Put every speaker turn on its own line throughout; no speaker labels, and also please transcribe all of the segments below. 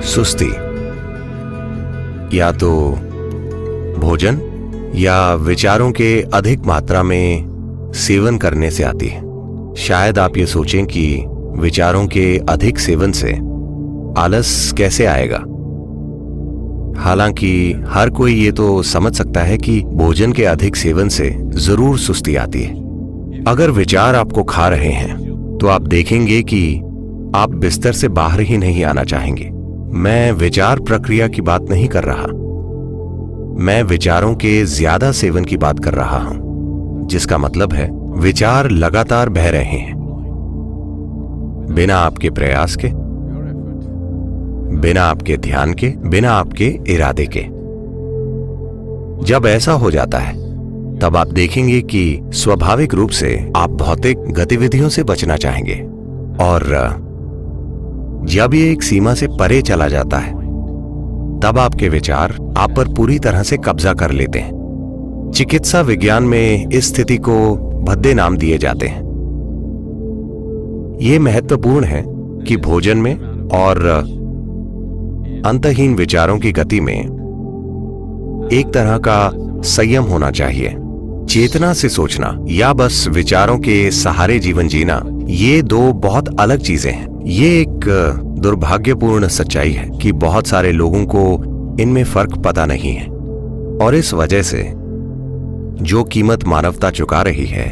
सुस्ती या तो भोजन या विचारों के अधिक मात्रा में सेवन करने से आती है। शायद आप ये सोचें कि विचारों के अधिक सेवन से आलस कैसे आएगा। हालांकि हर कोई ये तो समझ सकता है कि भोजन के अधिक सेवन से जरूर सुस्ती आती है। अगर विचार आपको खा रहे हैं तो आप देखेंगे कि आप बिस्तर से बाहर ही नहीं आना चाहेंगे। मैं विचार प्रक्रिया की बात नहीं कर रहा, मैं विचारों के ज्यादा सेवन की बात कर रहा हूं, जिसका मतलब है विचार लगातार बह रहे हैं बिना आपके प्रयास के, बिना आपके ध्यान के, बिना आपके इरादे के। जब ऐसा हो जाता है तब आप देखेंगे कि स्वाभाविक रूप से आप भौतिक गतिविधियों से बचना चाहेंगे, और जब ये एक सीमा से परे चला जाता है तब आपके विचार आप पर पूरी तरह से कब्जा कर लेते हैं। चिकित्सा विज्ञान में इस स्थिति को भद्दे नाम दिए जाते हैं। यह महत्वपूर्ण है कि भोजन में और अंतहीन विचारों की गति में एक तरह का संयम होना चाहिए। चेतना से सोचना या बस विचारों के सहारे जीवन जीना, ये दो बहुत अलग चीजें हैं। ये एक दुर्भाग्यपूर्ण सच्चाई है कि बहुत सारे लोगों को इनमें फर्क पता नहीं है, और इस वजह से जो कीमत मानवता चुका रही है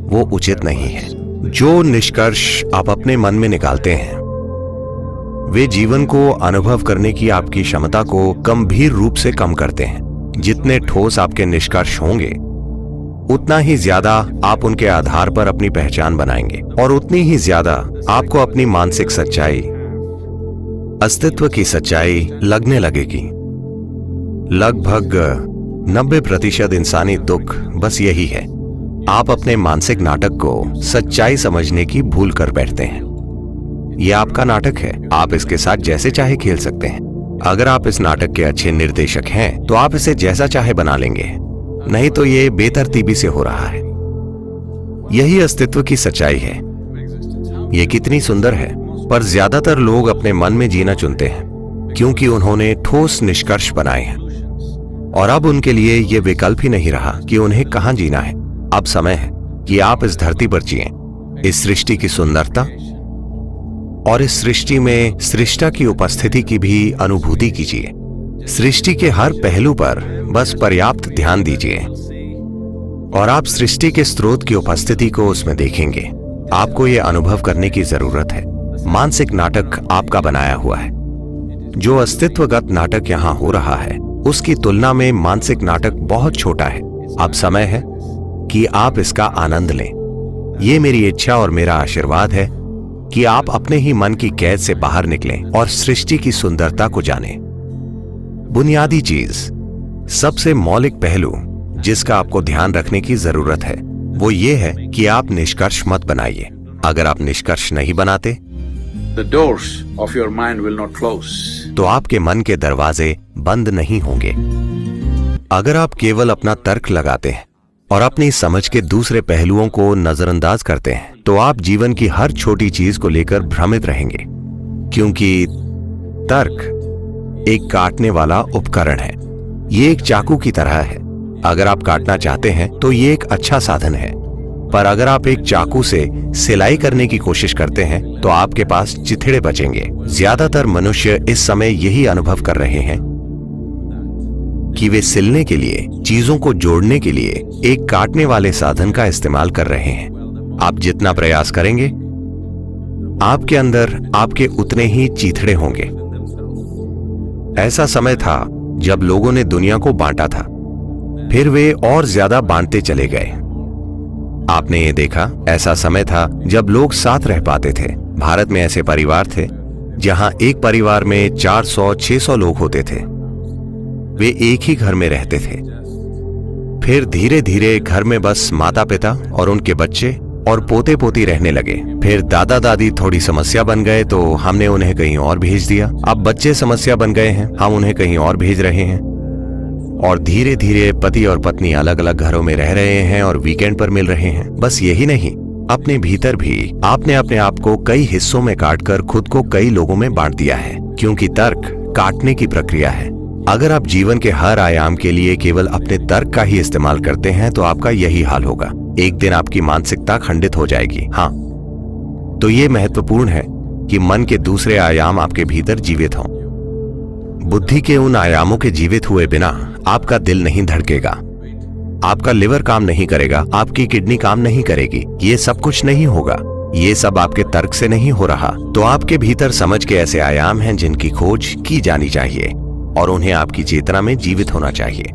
वो उचित नहीं है। जो निष्कर्ष आप अपने मन में निकालते हैं वे जीवन को अनुभव करने की आपकी क्षमता को गंभीर रूप से कम करते हैं। जितने ठोस आपके निष्कर्ष होंगे उतना ही ज्यादा आप उनके आधार पर अपनी पहचान बनाएंगे, और उतनी ही ज्यादा आपको अपनी मानसिक सच्चाई, अस्तित्व की सच्चाई लगने लगेगी। लगभग 90% इंसानी दुख बस यही है, आप अपने मानसिक नाटक को सच्चाई समझने की भूल कर बैठते हैं। यह आपका नाटक है, आप इसके साथ जैसे चाहे खेल सकते हैं। अगर आप इस नाटक के अच्छे निर्देशक हैं तो आप इसे जैसा चाहे बना लेंगे, नहीं तो ये बेतरतीबी से हो रहा है। यही अस्तित्व की सच्चाई है। ये कितनी सुंदर है, पर ज्यादातर लोग अपने मन में जीना चुनते हैं क्योंकि उन्होंने ठोस निष्कर्ष बनाए हैं, और अब उनके लिए ये विकल्प ही नहीं रहा कि उन्हें कहां जीना है। अब समय है कि आप इस धरती पर जिएं, इस सृष्टि की सुंदरता और इस सृष्टि में सृष्टा की उपस्थिति की भी अनुभूति कीजिए। सृष्टि के हर पहलू पर बस पर्याप्त ध्यान दीजिए और आप सृष्टि के स्रोत की उपस्थिति को उसमें देखेंगे। आपको यह अनुभव करने की जरूरत है। मानसिक नाटक आपका बनाया हुआ है। जो अस्तित्वगत नाटक यहाँ हो रहा है उसकी तुलना में मानसिक नाटक बहुत छोटा है। अब समय है कि आप इसका आनंद लें। ये मेरी इच्छा और मेरा आशीर्वाद है कि आप अपने ही मन की कैद से बाहर निकलें और सृष्टि की सुंदरता को जानें। बुनियादी चीज, सबसे मौलिक पहलू जिसका आपको ध्यान रखने की जरूरत है वो ये है कि आप निष्कर्ष मत बनाइए। अगर आप निष्कर्ष नहीं बनाते
The doors of your mind will not close.
तो आपके मन के दरवाजे बंद नहीं होंगे। अगर आप केवल अपना तर्क लगाते हैं और अपनी समझ के दूसरे पहलुओं को नजरअंदाज करते हैं तो आप जीवन की हर छोटी चीज को लेकर भ्रमित रहेंगे, क्योंकि तर्क एक काटने वाला उपकरण है। ये एक चाकू की तरह है। अगर आप काटना चाहते हैं तो ये एक अच्छा साधन है, पर अगर आप एक चाकू से सिलाई करने की कोशिश करते हैं तो आपके पास चिथड़े बचेंगे। ज्यादातर मनुष्य इस समय यही अनुभव कर रहे हैं कि वे सिलने के लिए, चीजों को जोड़ने के लिए एक काटने वाले साधन का इस्तेमाल कर रहे हैं। आप जितना प्रयास करेंगे आपके अंदर आपके उतने ही चीथड़े होंगे। ऐसा समय था जब लोगों ने दुनिया को बांटा था, फिर वे और ज्यादा बांटते चले गए। आपने ये देखा, ऐसा समय था जब लोग साथ रह पाते थे। भारत में ऐसे परिवार थे जहां एक परिवार में 400-600 लोग होते थे। वे एक ही घर में रहते थे। फिर धीरे धीरे घर में बस माता पिता और उनके बच्चे और पोते पोती रहने लगे। फिर दादा दादी थोड़ी समस्या बन गए तो हमने उन्हें कहीं और भेज दिया। अब बच्चे समस्या बन गए हैं, हम उन्हें कहीं और भेज रहे हैं। और धीरे धीरे पति और पत्नी अलग अलग घरों में रह रहे हैं और वीकेंड पर मिल रहे हैं। बस यही नहीं, अपने भीतर भी आपने अपने आप को कई हिस्सों में काटकर खुद को कई लोगों में बांट दिया है, क्योंकि तर्क काटने की प्रक्रिया है। अगर आप जीवन के हर आयाम के लिए केवल अपने तर्क का ही इस्तेमाल करते हैं तो आपका यही हाल होगा। एक दिन आपकी मानसिकता खंडित हो जाएगी। हाँ, तो ये महत्वपूर्ण है कि मन के दूसरे आयाम आपके भीतर जीवित हों। बुद्धि के उन आयामों के जीवित हुए बिना आपका दिल नहीं धड़केगा, आपका लिवर काम नहीं करेगा, आपकी किडनी काम नहीं करेगी, ये सब कुछ नहीं होगा। ये सब आपके तर्क से नहीं हो रहा। तो आपके भीतर समझ के ऐसे आयाम हैं जिनकी खोज की जानी चाहिए और उन्हें आपकी चेतना में जीवित होना चाहिए।